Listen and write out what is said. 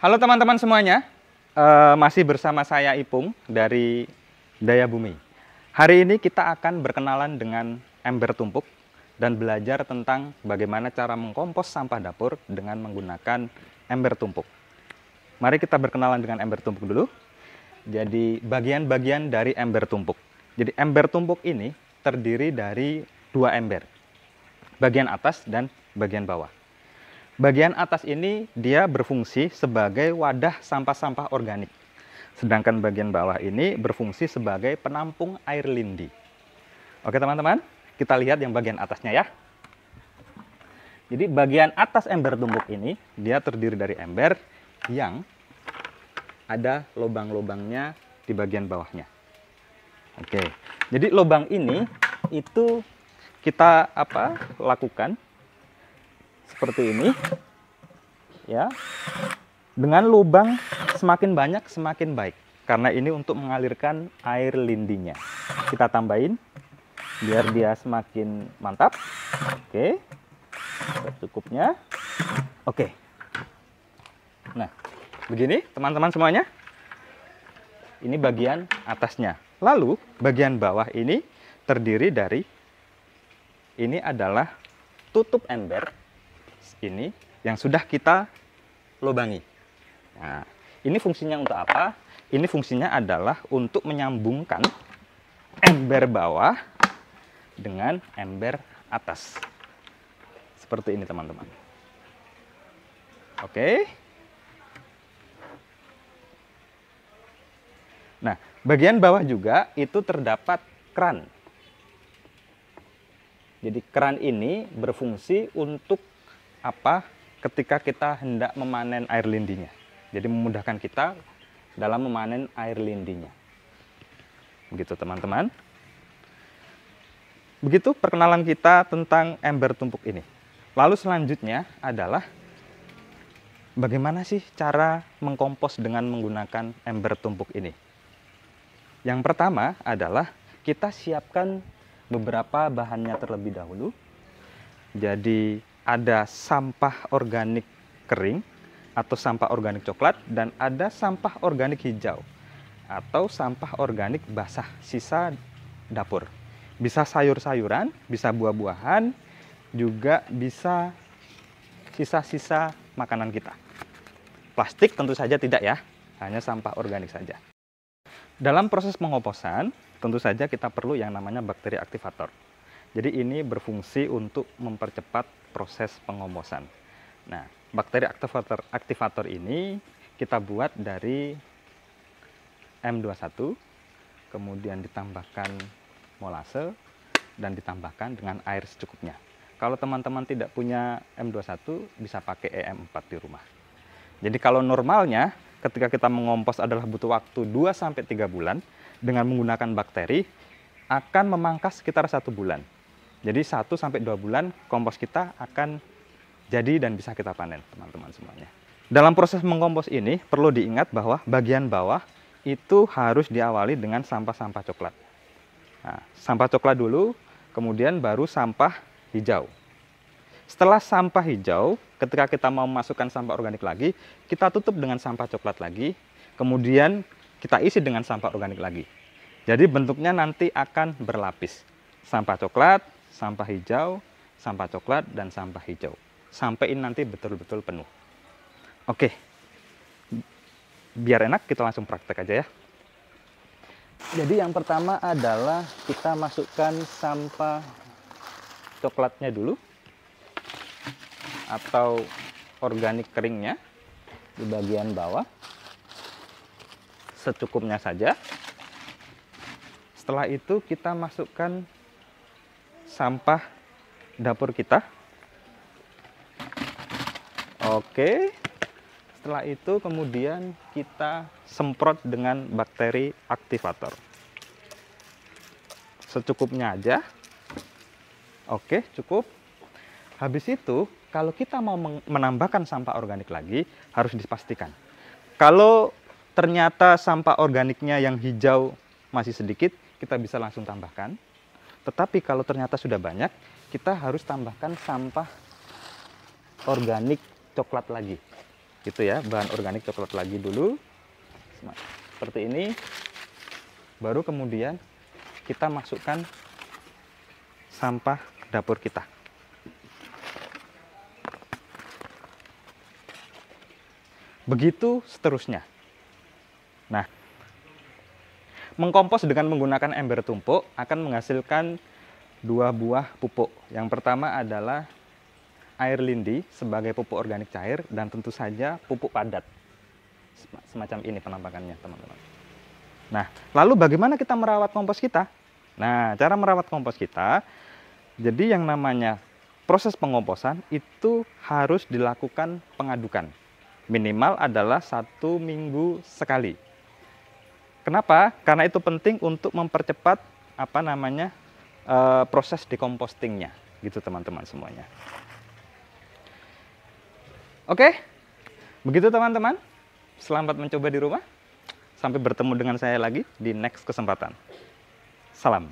Halo teman-teman semuanya, masih bersama saya Ipung dari Daya Bumi. Hari ini kita akan berkenalan dengan ember tumpuk dan belajar tentang bagaimana cara mengkompos sampah dapur dengan menggunakan ember tumpuk. Mari kita berkenalan dengan ember tumpuk dulu. Jadi bagian-bagian dari ember tumpuk. Jadi ember tumpuk ini terdiri dari dua ember, bagian atas dan bagian bawah. Bagian atas ini dia berfungsi sebagai wadah sampah-sampah organik. Sedangkan bagian bawah ini berfungsi sebagai penampung air lindi. Oke teman-teman, kita lihat yang bagian atasnya ya. Jadi bagian atas ember tumpuk ini, dia terdiri dari ember yang ada lubang-lubangnya di bagian bawahnya. Oke, jadi lubang ini itu kita lakukan seperti ini ya, dengan lubang semakin banyak semakin baik, karena ini untuk mengalirkan air lindinya. Kita tambahin biar dia semakin mantap. Oke, secukupnya. Oke, nah begini teman-teman semuanya, ini bagian atasnya. Lalu bagian bawah ini terdiri dari, ini adalah tutup ember ini yang sudah kita lubangi. Nah, ini fungsinya untuk apa? Ini fungsinya adalah untuk menyambungkan ember bawah dengan ember atas. Seperti ini teman-teman. Oke. Nah, bagian bawah juga itu terdapat keran. Jadi keran ini berfungsi untuk apa? Ketika kita hendak memanen air lindinya. Jadi memudahkan kita dalam memanen air lindinya. Begitu teman-teman. Begitu perkenalan kita tentang ember tumpuk ini. Lalu selanjutnya adalah bagaimana sih cara mengkompos dengan menggunakan ember tumpuk ini. Yang pertama adalah kita siapkan beberapa bahannya terlebih dahulu. Jadi ada sampah organik kering atau sampah organik coklat, dan ada sampah organik hijau atau sampah organik basah sisa dapur. Bisa sayur-sayuran, bisa buah-buahan, juga bisa sisa-sisa makanan kita. Plastik tentu saja tidak ya, hanya sampah organik saja. Dalam proses pengkomposan, tentu saja kita perlu yang namanya bakteri aktivator. Jadi ini berfungsi untuk mempercepat proses pengkomposan. Nah, bakteri aktivator ini kita buat dari M21, kemudian ditambahkan molase, dan ditambahkan dengan air secukupnya. Kalau teman-teman tidak punya M21, bisa pakai EM4 di rumah. Jadi kalau normalnya, ketika kita mengompos adalah butuh waktu 2-3 bulan, dengan menggunakan bakteri, akan memangkas sekitar 1 bulan. Jadi 1-2 bulan kompos kita akan jadi dan bisa kita panen, teman-teman semuanya. Dalam proses mengkompos ini perlu diingat bahwa bagian bawah itu harus diawali dengan sampah-sampah coklat. Nah, sampah coklat dulu, kemudian baru sampah hijau. Setelah sampah hijau, ketika kita mau memasukkan sampah organik lagi, kita tutup dengan sampah coklat lagi, kemudian kita isi dengan sampah organik lagi. Jadi bentuknya nanti akan berlapis. Sampah coklat, sampah hijau, sampah coklat, dan sampah hijau. Sampai ini nanti betul-betul penuh. Oke, biar enak kita langsung praktek aja ya. Jadi yang pertama adalah kita masukkan sampah coklatnya dulu, atau organik keringnya di bagian bawah. Secukupnya saja. Setelah itu kita masukkan sampah dapur kita. Oke. Setelah itu kemudian kita semprot dengan bakteri aktivator. Secukupnya aja. Oke, cukup. Habis itu, kalau kita mau menambahkan sampah organik lagi, harus dipastikan. Kalau ternyata sampah organiknya yang hijau masih sedikit, kita bisa langsung tambahkan. Tetapi kalau ternyata sudah banyak, kita harus tambahkan sampah organik coklat lagi. gitu ya, bahan organik coklat lagi dulu seperti ini, baru kemudian kita masukkan sampah dapur kita. Begitu seterusnya. Nah, mengkompos dengan menggunakan ember tumpuk akan menghasilkan dua buah pupuk. Yang pertama adalah air lindi sebagai pupuk organik cair, dan tentu saja pupuk padat. Semacam ini penampakannya, teman-teman. Nah, lalu bagaimana kita merawat kompos kita? Nah, cara merawat kompos kita, jadi yang namanya proses pengomposan itu harus dilakukan pengadukan. Minimal adalah 1 minggu sekali. Kenapa? Karena itu penting untuk mempercepat proses dekompostingnya, gitu teman-teman semuanya. Oke, begitu teman-teman. Selamat mencoba di rumah. Sampai bertemu dengan saya lagi di next kesempatan. Salam.